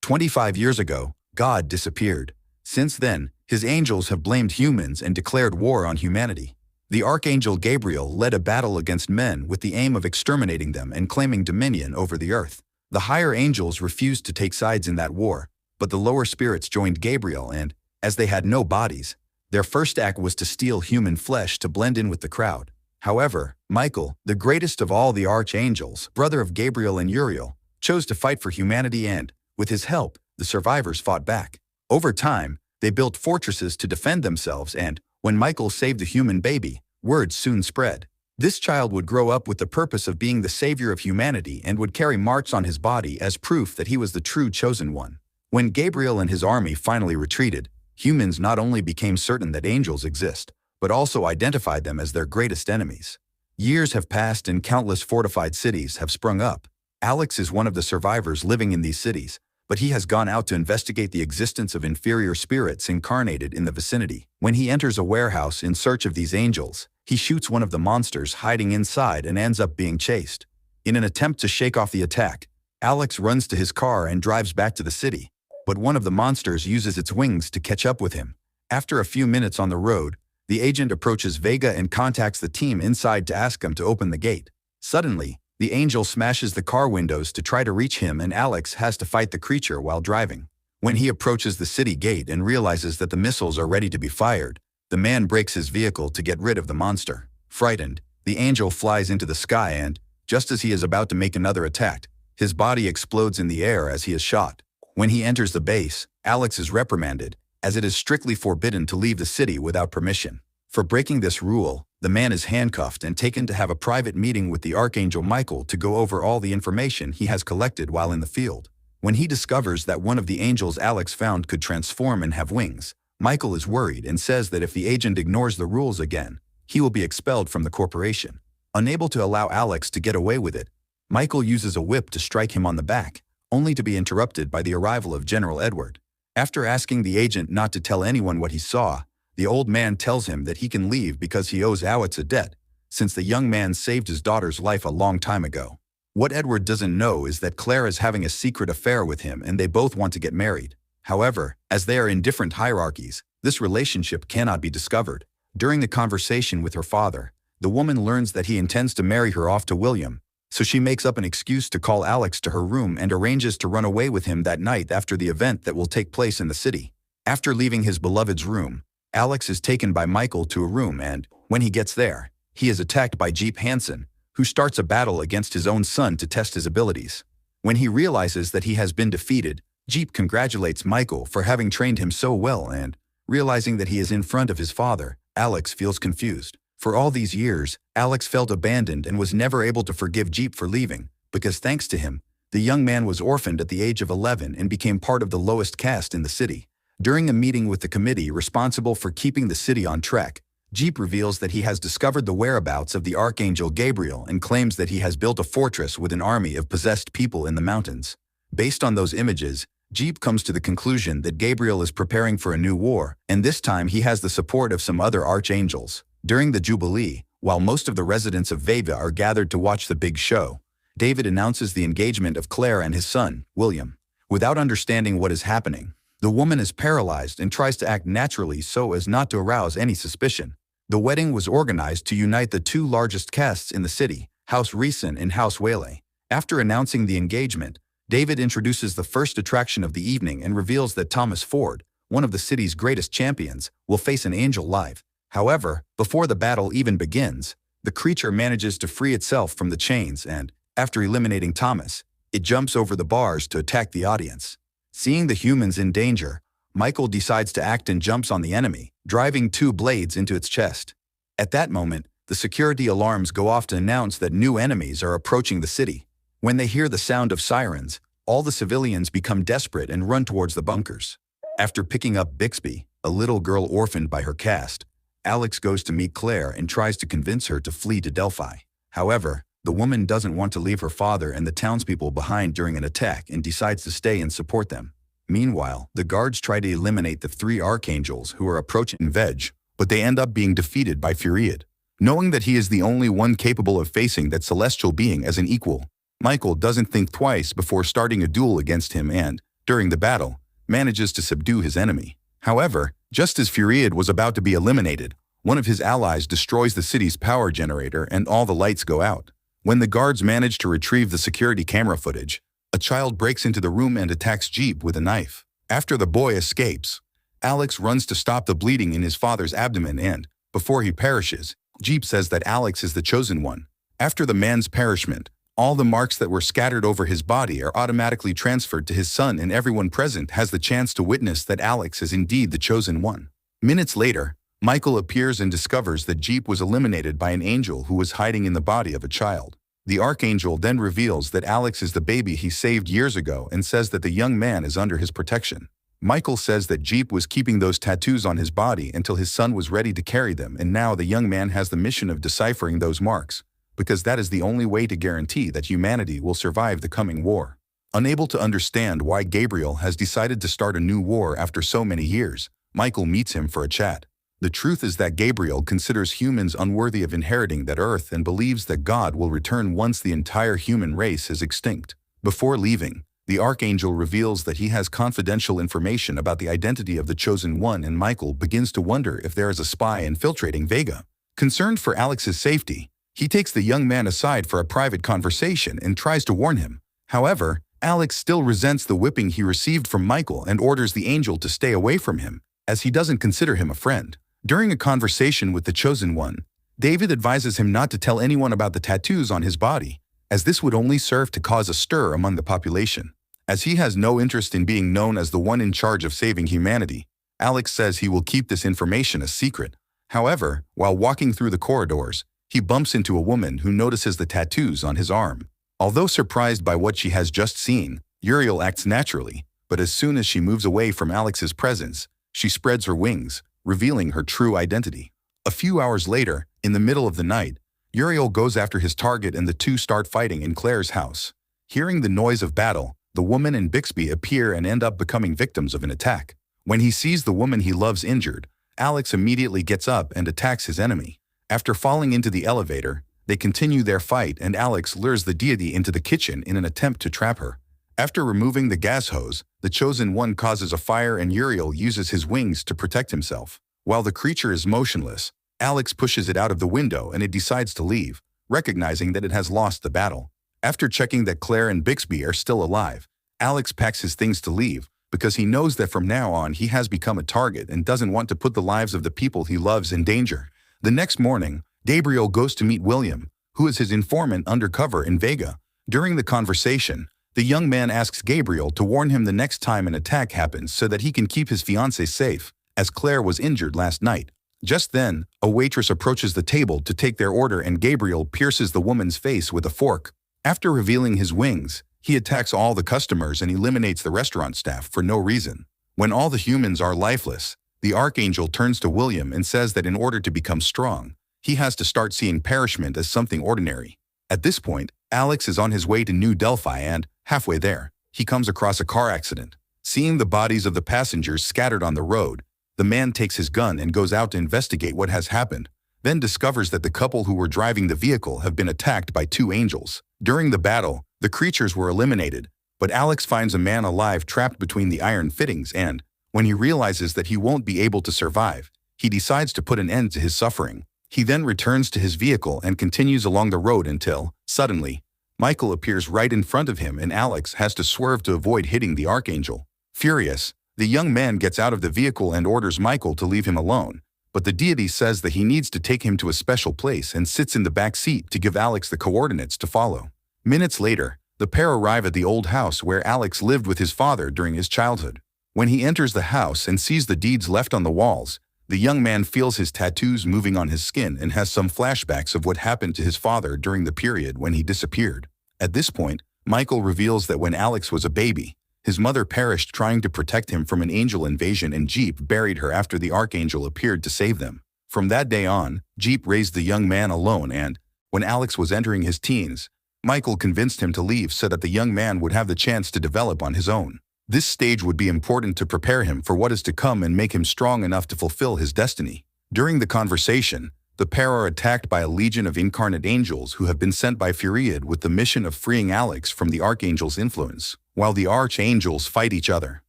25 years ago, God disappeared. Since then, his angels have blamed humans and declared war on humanity. The archangel Gabriel led a battle against men with the aim of exterminating them and claiming dominion over the earth. The higher angels refused to take sides in that war, but the lower spirits joined Gabriel and, as they had no bodies, their first act was to steal human flesh to blend in with the crowd. However, Michael, the greatest of all the archangels, brother of Gabriel and Uriel, chose to fight for humanity and, with his help, the survivors fought back. Over time, they built fortresses to defend themselves and, when Michael saved the human baby, word soon spread. This child would grow up with the purpose of being the savior of humanity and would carry marks on his body as proof that he was the true chosen one. When Gabriel and his army finally retreated, humans not only became certain that angels exist, but also identified them as their greatest enemies. Years have passed and countless fortified cities have sprung up. Alex is one of the survivors living in these cities, but he has gone out to investigate the existence of inferior spirits incarnated in the vicinity. When he enters a warehouse in search of these angels, he shoots one of the monsters hiding inside and ends up being chased. In an attempt to shake off the attack, Alex runs to his car and drives back to the city, but one of the monsters uses its wings to catch up with him. After a few minutes on the road, the agent approaches Vega and contacts the team inside to ask them to open the gate. Suddenly, the angel smashes the car windows to try to reach him and Alex has to fight the creature while driving. When he approaches the city gate and realizes that the missiles are ready to be fired, the man breaks his vehicle to get rid of the monster. Frightened, the angel flies into the sky and, just as he is about to make another attack, his body explodes in the air as he is shot. When he enters the base, Alex is reprimanded, as it is strictly forbidden to leave the city without permission. For breaking this rule, the man is handcuffed and taken to have a private meeting with the Archangel Michael to go over all the information he has collected while in the field. When he discovers that one of the angels Alex found could transform and have wings, Michael is worried and says that if the agent ignores the rules again, he will be expelled from the corporation. Unable to allow Alex to get away with it, Michael uses a whip to strike him on the back, only to be interrupted by the arrival of General Edward. After asking the agent not to tell anyone what he saw, the old man tells him that he can leave because he owes Alex a debt, since the young man saved his daughter's life a long time ago. What Edward doesn't know is that Claire is having a secret affair with him and they both want to get married. However, as they are in different hierarchies, this relationship cannot be discovered. During the conversation with her father, the woman learns that he intends to marry her off to William, so she makes up an excuse to call Alex to her room and arranges to run away with him that night after the event that will take place in the city. After leaving his beloved's room, Alex is taken by Michael to a room and, when he gets there, he is attacked by Jeep Hansen, who starts a battle against his own son to test his abilities. When he realizes that he has been defeated, Jeep congratulates Michael for having trained him so well and, realizing that he is in front of his father, Alex feels confused. For all these years, Alex felt abandoned and was never able to forgive Jeep for leaving, because thanks to him, the young man was orphaned at the age of 11 and became part of the lowest caste in the city. During a meeting with the committee responsible for keeping the city on track, Jeep reveals that he has discovered the whereabouts of the Archangel Gabriel and claims that he has built a fortress with an army of possessed people in the mountains. Based on those images, Jeep comes to the conclusion that Gabriel is preparing for a new war, and this time he has the support of some other archangels. During the Jubilee, while most of the residents of Vega are gathered to watch the big show, David announces the engagement of Claire and his son, William. Without understanding what is happening, the woman is paralyzed and tries to act naturally so as not to arouse any suspicion. The wedding was organized to unite the two largest castes in the city, House Reeson and House Whaley. After announcing the engagement, David introduces the first attraction of the evening and reveals that Thomas Ford, one of the city's greatest champions, will face an angel live. However, before the battle even begins, the creature manages to free itself from the chains and, after eliminating Thomas, it jumps over the bars to attack the audience. Seeing the humans in danger, Michael decides to act and jumps on the enemy, driving two blades into its chest. At that moment, the security alarms go off to announce that new enemies are approaching the city. When they hear the sound of sirens, all the civilians become desperate and run towards the bunkers. After picking up Bixby, a little girl orphaned by her caste, Alex goes to meet Claire and tries to convince her to flee to Delphi. However, the woman doesn't want to leave her father and the townspeople behind during an attack and decides to stay and support them. Meanwhile, the guards try to eliminate the three archangels who are approaching Veg, but they end up being defeated by Furiad. Knowing that he is the only one capable of facing that celestial being as an equal, Michael doesn't think twice before starting a duel against him and, during the battle, manages to subdue his enemy. However, just as Furiad was about to be eliminated, one of his allies destroys the city's power generator and all the lights go out. When the guards manage to retrieve the security camera footage, a child breaks into the room and attacks Jeep with a knife. After the boy escapes, Alex runs to stop the bleeding in his father's abdomen and, before he perishes, Jeep says that Alex is the chosen one. After the man's perishment, all the marks that were scattered over his body are automatically transferred to his son, and everyone present has the chance to witness that Alex is indeed the chosen one. Minutes later, Michael appears and discovers that Jeep was eliminated by an angel who was hiding in the body of a child. The Archangel then reveals that Alex is the baby he saved years ago and says that the young man is under his protection. Michael says that Jeep was keeping those tattoos on his body until his son was ready to carry them, and now the young man has the mission of deciphering those marks, because that is the only way to guarantee that humanity will survive the coming war. Unable to understand why Gabriel has decided to start a new war after so many years, Michael meets him for a chat. The truth is that Gabriel considers humans unworthy of inheriting that earth and believes that God will return once the entire human race is extinct. Before leaving, the Archangel reveals that he has confidential information about the identity of the Chosen One, and Michael begins to wonder if there is a spy infiltrating Vega. Concerned for Alex's safety, he takes the young man aside for a private conversation and tries to warn him. However, Alex still resents the whipping he received from Michael and orders the angel to stay away from him, as he doesn't consider him a friend. During a conversation with the Chosen One, David advises him not to tell anyone about the tattoos on his body, as this would only serve to cause a stir among the population. As he has no interest in being known as the one in charge of saving humanity, Alex says he will keep this information a secret. However, while walking through the corridors, he bumps into a woman who notices the tattoos on his arm. Although surprised by what she has just seen, Uriel acts naturally, but as soon as she moves away from Alex's presence, she spreads her wings, revealing her true identity. A few hours later, in the middle of the night, Uriel goes after his target and the two start fighting in Claire's house. Hearing the noise of battle, the woman and Bixby appear and end up becoming victims of an attack. When he sees the woman he loves injured, Alex immediately gets up and attacks his enemy. After falling into the elevator, they continue their fight and Alex lures the deity into the kitchen in an attempt to trap her. After removing the gas hose, the Chosen One causes a fire and Uriel uses his wings to protect himself. While the creature is motionless, Alex pushes it out of the window and it decides to leave, recognizing that it has lost the battle. After checking that Claire and Bixby are still alive, Alex packs his things to leave because he knows that from now on he has become a target and doesn't want to put the lives of the people he loves in danger. The next morning, Gabriel goes to meet William, who is his informant undercover in Vega. During the conversation, the young man asks Gabriel to warn him the next time an attack happens so that he can keep his fiancée safe, as Claire was injured last night. Just then, a waitress approaches the table to take their order and Gabriel pierces the woman's face with a fork. After revealing his wings, he attacks all the customers and eliminates the restaurant staff for no reason. When all the humans are lifeless, the Archangel turns to William and says that in order to become strong, he has to start seeing perishment as something ordinary. At this point, Alex is on his way to New Delphi and, halfway there, he comes across a car accident. Seeing the bodies of the passengers scattered on the road, the man takes his gun and goes out to investigate what has happened, then discovers that the couple who were driving the vehicle have been attacked by two angels. During the battle, the creatures were eliminated, but Alex finds a man alive trapped between the iron fittings and, when he realizes that he won't be able to survive, he decides to put an end to his suffering. He then returns to his vehicle and continues along the road until, suddenly, Michael appears right in front of him and Alex has to swerve to avoid hitting the Archangel. Furious, the young man gets out of the vehicle and orders Michael to leave him alone, but the deity says that he needs to take him to a special place and sits in the back seat to give Alex the coordinates to follow. Minutes later, the pair arrive at the old house where Alex lived with his father during his childhood. When he enters the house and sees the deeds left on the walls, the young man feels his tattoos moving on his skin and has some flashbacks of what happened to his father during the period when he disappeared. At this point, Michael reveals that when Alex was a baby, his mother perished trying to protect him from an angel invasion and Jeep buried her after the Archangel appeared to save them. From that day on, Jeep raised the young man alone and, when Alex was entering his teens, Michael convinced him to leave so that the young man would have the chance to develop on his own. This stage would be important to prepare him for what is to come and make him strong enough to fulfill his destiny. During the conversation, The pair are attacked by a legion of incarnate angels who have been sent by Furiad with the mission of freeing Alex from the Archangel's influence. While the Archangels fight each other,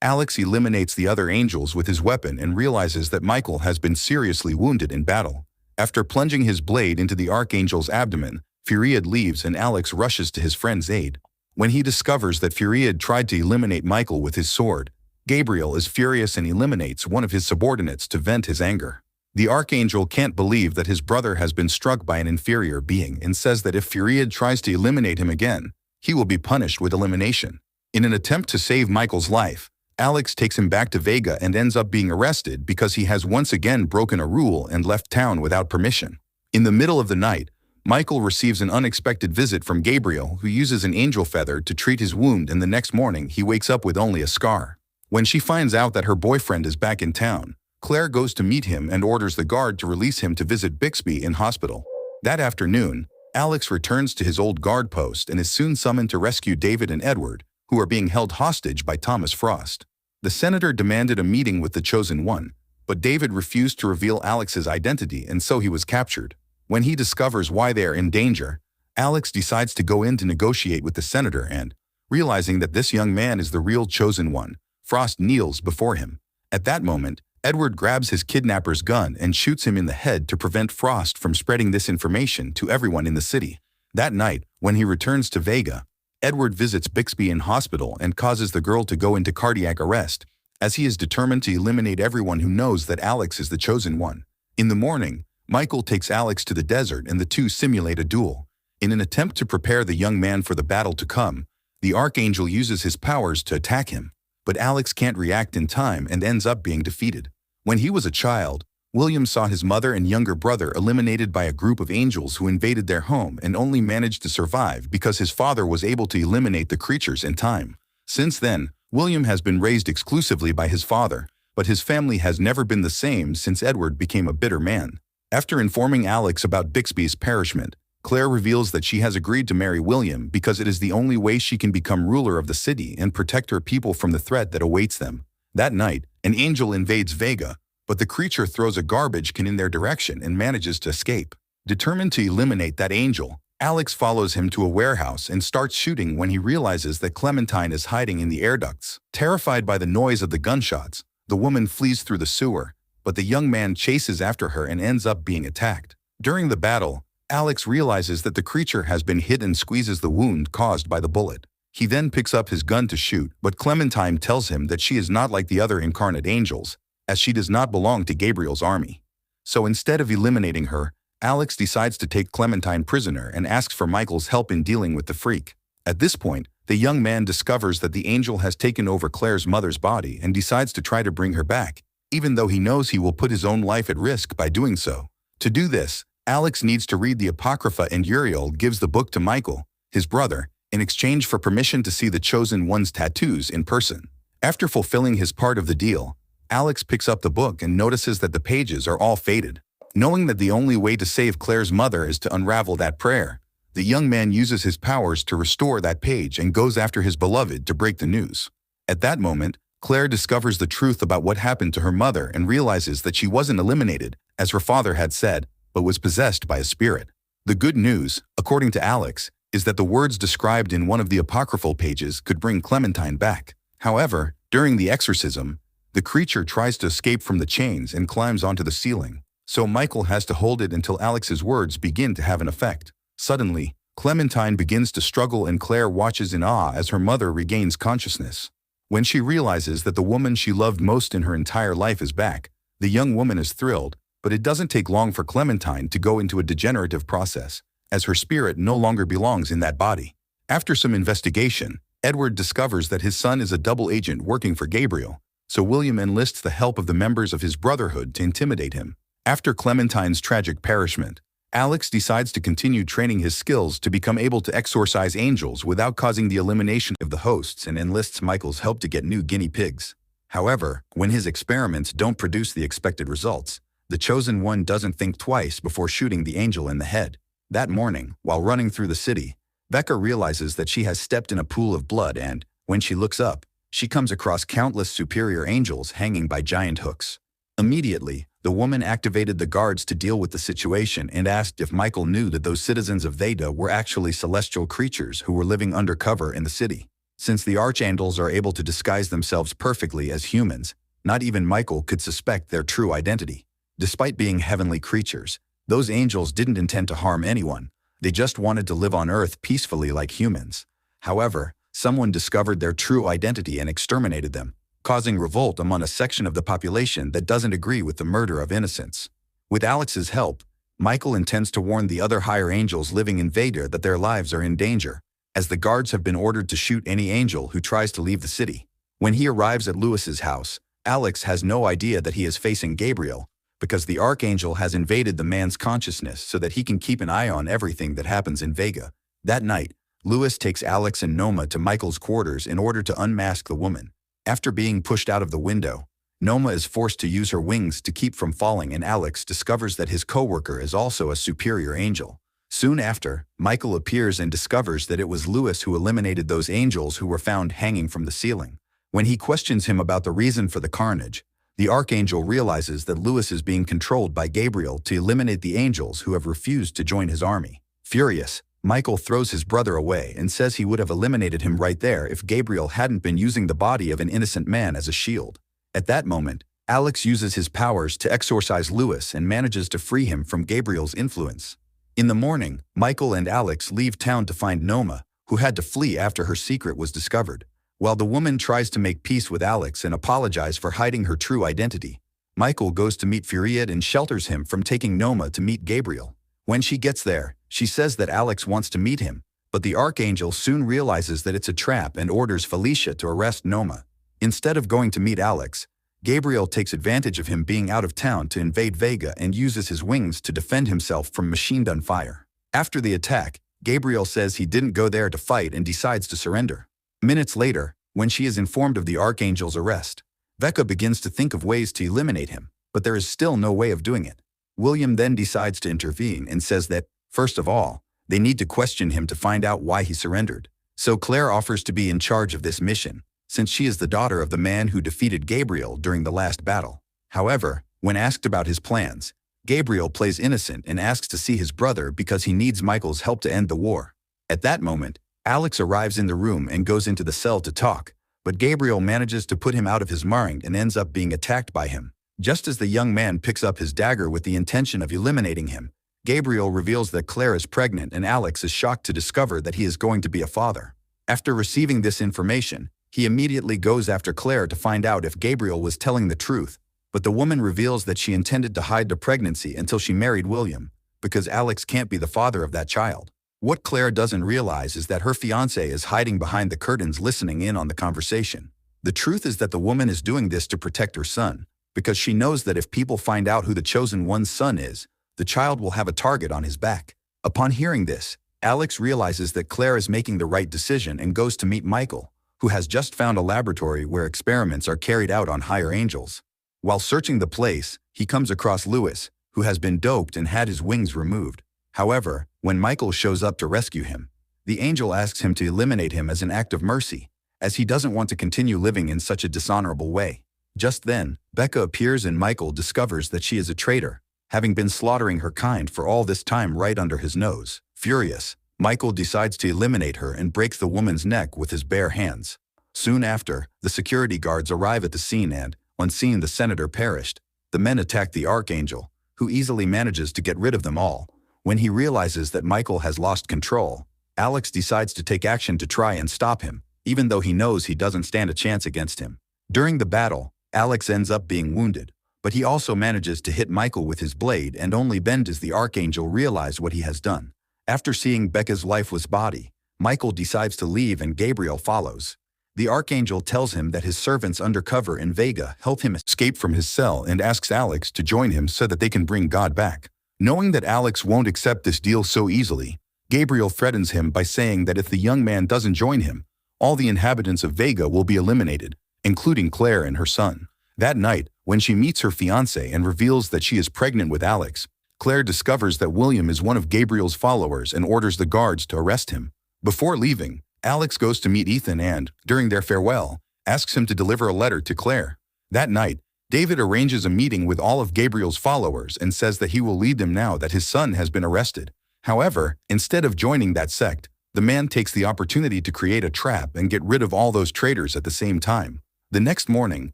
Alex eliminates the other angels with his weapon and realizes that Michael has been seriously wounded in battle. After plunging his blade into the Archangel's abdomen, Furiad leaves and Alex rushes to his friend's aid. When he discovers that Furiad tried to eliminate Michael with his sword, Gabriel is furious and eliminates one of his subordinates to vent his anger. The Archangel can't believe that his brother has been struck by an inferior being and says that if Furiad tries to eliminate him again, he will be punished with elimination. In an attempt to save Michael's life, Alex takes him back to Vega and ends up being arrested because he has once again broken a rule and left town without permission. In the middle of the night, Michael receives an unexpected visit from Gabriel, who uses an angel feather to treat his wound, and the next morning he wakes up with only a scar. When she finds out that her boyfriend is back in town, Claire goes to meet him and orders the guard to release him to visit Bixby in hospital. That afternoon, Alex returns to his old guard post and is soon summoned to rescue David and Edward, who are being held hostage by Thomas Frost. The senator demanded a meeting with the Chosen One, but David refused to reveal Alex's identity, and so he was captured. When he discovers why they are in danger, Alex decides to go in to negotiate with the senator and, realizing that this young man is the real Chosen One, Frost kneels before him. At that moment, Edward grabs his kidnapper's gun and shoots him in the head to prevent Frost from spreading this information to everyone in the city. That night, when he returns to Vega, Edward visits Bixby in hospital and causes the girl to go into cardiac arrest, as he is determined to eliminate everyone who knows that Alex is the Chosen One. In the morning, Michael takes Alex to the desert and the two simulate a duel. In an attempt to prepare the young man for the battle to come, the Archangel uses his powers to attack him, but Alex can't react in time and ends up being defeated. When he was a child, William saw his mother and younger brother eliminated by a group of angels who invaded their home and only managed to survive because his father was able to eliminate the creatures in time. Since then, William has been raised exclusively by his father, but his family has never been the same since Edward became a bitter man. After informing Alex about Bixby's perishment, Claire reveals that she has agreed to marry William because it is the only way she can become ruler of the city and protect her people from the threat that awaits them. That night, an angel invades Vega, but the creature throws a garbage can in their direction and manages to escape. Determined to eliminate that angel, Alex follows him to a warehouse and starts shooting when he realizes that Clementine is hiding in the air ducts. Terrified by the noise of the gunshots, the woman flees through the sewer, but the young man chases after her and ends up being attacked. During the battle, Alex realizes that the creature has been hit and squeezes the wound caused by the bullet. He then picks up his gun to shoot, but Clementine tells him that she is not like the other incarnate angels, as she does not belong to Gabriel's army. So instead of eliminating her, Alex decides to take Clementine prisoner and asks for Michael's help in dealing with the freak. At this point, the young man discovers that the angel has taken over Claire's mother's body and decides to try to bring her back, even though he knows he will put his own life at risk by doing so. To do this, Alex needs to read the Apocrypha, and Uriel gives the book to Michael, his brother, in exchange for permission to see the Chosen One's tattoos in person. After fulfilling his part of the deal, Alex picks up the book and notices that the pages are all faded. Knowing that the only way to save Claire's mother is to unravel that prayer, the young man uses his powers to restore that page and goes after his beloved to break the news. At that moment, Claire discovers the truth about what happened to her mother and realizes that she wasn't eliminated, as her father had said, but was possessed by a spirit. The good news, according to Alex, is that the words described in one of the apocryphal pages could bring Clementine back. However, during the exorcism, the creature tries to escape from the chains and climbs onto the ceiling, so Michael has to hold it until Alex's words begin to have an effect. Suddenly, Clementine begins to struggle and Claire watches in awe as her mother regains consciousness. When she realizes that the woman she loved most in her entire life is back, the young woman is thrilled, but it doesn't take long for Clementine to go into a degenerative process, as her spirit no longer belongs in that body. After some investigation, Edward discovers that his son is a double agent working for Gabriel, so William enlists the help of the members of his brotherhood to intimidate him. After Clementine's tragic perishment, Alex decides to continue training his skills to become able to exorcise angels without causing the elimination of the hosts and enlists Michael's help to get new guinea pigs. However, when his experiments don't produce the expected results, the Chosen One doesn't think twice before shooting the angel in the head. That morning, while running through the city, Becca realizes that she has stepped in a pool of blood and, when she looks up, she comes across countless superior angels hanging by giant hooks. Immediately, The woman activated the guards to deal with the situation and asked if Michael knew that those citizens of Veda were actually celestial creatures who were living undercover in the city. Since the archangels are able to disguise themselves perfectly as humans, not even Michael could suspect their true identity. Despite being heavenly creatures, those angels didn't intend to harm anyone. They just wanted to live on Earth peacefully like humans. However, someone discovered their true identity and exterminated them, causing revolt among a section of the population that doesn't agree with the murder of innocents. With Alex's help, Michael intends to warn the other higher angels living in Veda that their lives are in danger, as the guards have been ordered to shoot any angel who tries to leave the city. When he arrives at Lewis's house, Alex has no idea that he is facing Gabriel, because the archangel has invaded the man's consciousness so that he can keep an eye on everything that happens in Vega. That night, Lewis takes Alex and Noma to Michael's quarters in order to unmask the woman. After being pushed out of the window, Noma is forced to use her wings to keep from falling, and Alex discovers that his co-worker is also a superior angel. Soon after, Michael appears and discovers that it was Lewis who eliminated those angels who were found hanging from the ceiling. When he questions him about the reason for the carnage, the archangel realizes that Lewis is being controlled by Gabriel to eliminate the angels who have refused to join his army. Furious, Michael throws his brother away and says he would have eliminated him right there if Gabriel hadn't been using the body of an innocent man as a shield. At that moment, Alex uses his powers to exorcise Lewis and manages to free him from Gabriel's influence. In the morning, Michael and Alex leave town to find Noma, who had to flee after her secret was discovered. While the woman tries to make peace with Alex and apologize for hiding her true identity, Michael goes to meet Furiat and shelters him from taking Noma to meet Gabriel. When she gets there, she says that Alex wants to meet him, but the archangel soon realizes that it's a trap and orders Felicia to arrest Noma. Instead of going to meet Alex, Gabriel takes advantage of him being out of town to invade Vega and uses his wings to defend himself from machine gun fire. After the attack, Gabriel says he didn't go there to fight and decides to surrender. Minutes later, when she is informed of the archangel's arrest, Vecca begins to think of ways to eliminate him, but there is still no way of doing it. William then decides to intervene and says that, first of all, they need to question him to find out why he surrendered. So Claire offers to be in charge of this mission, since she is the daughter of the man who defeated Gabriel during the last battle. However, when asked about his plans, Gabriel plays innocent and asks to see his brother because he needs Michael's help to end the war. At that moment, Alex arrives in the room and goes into the cell to talk, but Gabriel manages to put him out of his mind and ends up being attacked by him. Just as the young man picks up his dagger with the intention of eliminating him, Gabriel reveals that Claire is pregnant, and Alex is shocked to discover that he is going to be a father. After receiving this information, he immediately goes after Claire to find out if Gabriel was telling the truth, but the woman reveals that she intended to hide the pregnancy until she married William, because Alex can't be the father of that child. What Claire doesn't realize is that her fiancé is hiding behind the curtains listening in on the conversation. The truth is that the woman is doing this to protect her son, because she knows that if people find out who the chosen one's son is, the child will have a target on his back. Upon hearing this, Alex realizes that Claire is making the right decision and goes to meet Michael, who has just found a laboratory where experiments are carried out on higher angels. While searching the place, he comes across Lewis, who has been doped and had his wings removed. However, when Michael shows up to rescue him, the angel asks him to eliminate him as an act of mercy, as he doesn't want to continue living in such a dishonorable way. Just then, Becca appears and Michael discovers that she is a traitor, having been slaughtering her kind for all this time right under his nose. Furious, Michael decides to eliminate her and breaks the woman's neck with his bare hands. Soon after, the security guards arrive at the scene and, on seeing the senator perished, the men attack the archangel, who easily manages to get rid of them all. When he realizes that Michael has lost control, Alex decides to take action to try and stop him, even though he knows he doesn't stand a chance against him. During the battle, Alex ends up being wounded, but he also manages to hit Michael with his blade, and only then does the archangel realize what he has done. After seeing Becca's lifeless body, Michael decides to leave and Gabriel follows. The archangel tells him that his servants undercover in Vega help him escape from his cell and asks Alex to join him so that they can bring God back. Knowing that Alex won't accept this deal so easily, Gabriel threatens him by saying that if the young man doesn't join him, all the inhabitants of Vega will be eliminated, including Claire and her son. That night, when she meets her fiancé and reveals that she is pregnant with Alex, Claire discovers that William is one of Gabriel's followers and orders the guards to arrest him. Before leaving, Alex goes to meet Ethan and, during their farewell, asks him to deliver a letter to Claire. That night, David arranges a meeting with all of Gabriel's followers and says that he will lead them now that his son has been arrested. However, instead of joining that sect, the man takes the opportunity to create a trap and get rid of all those traitors at the same time. The next morning,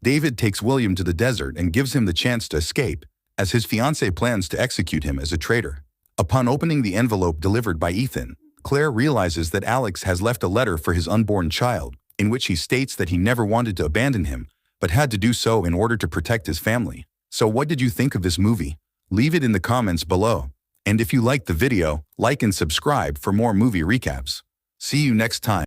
David takes William to the desert and gives him the chance to escape, as his fiancée plans to execute him as a traitor. Upon opening the envelope delivered by Ethan, Claire realizes that Alex has left a letter for his unborn child, in which he states that he never wanted to abandon him, but had to do so in order to protect his family. So what did you think of this movie? Leave it in the comments below. And if you liked the video, like and subscribe for more movie recaps. See you next time.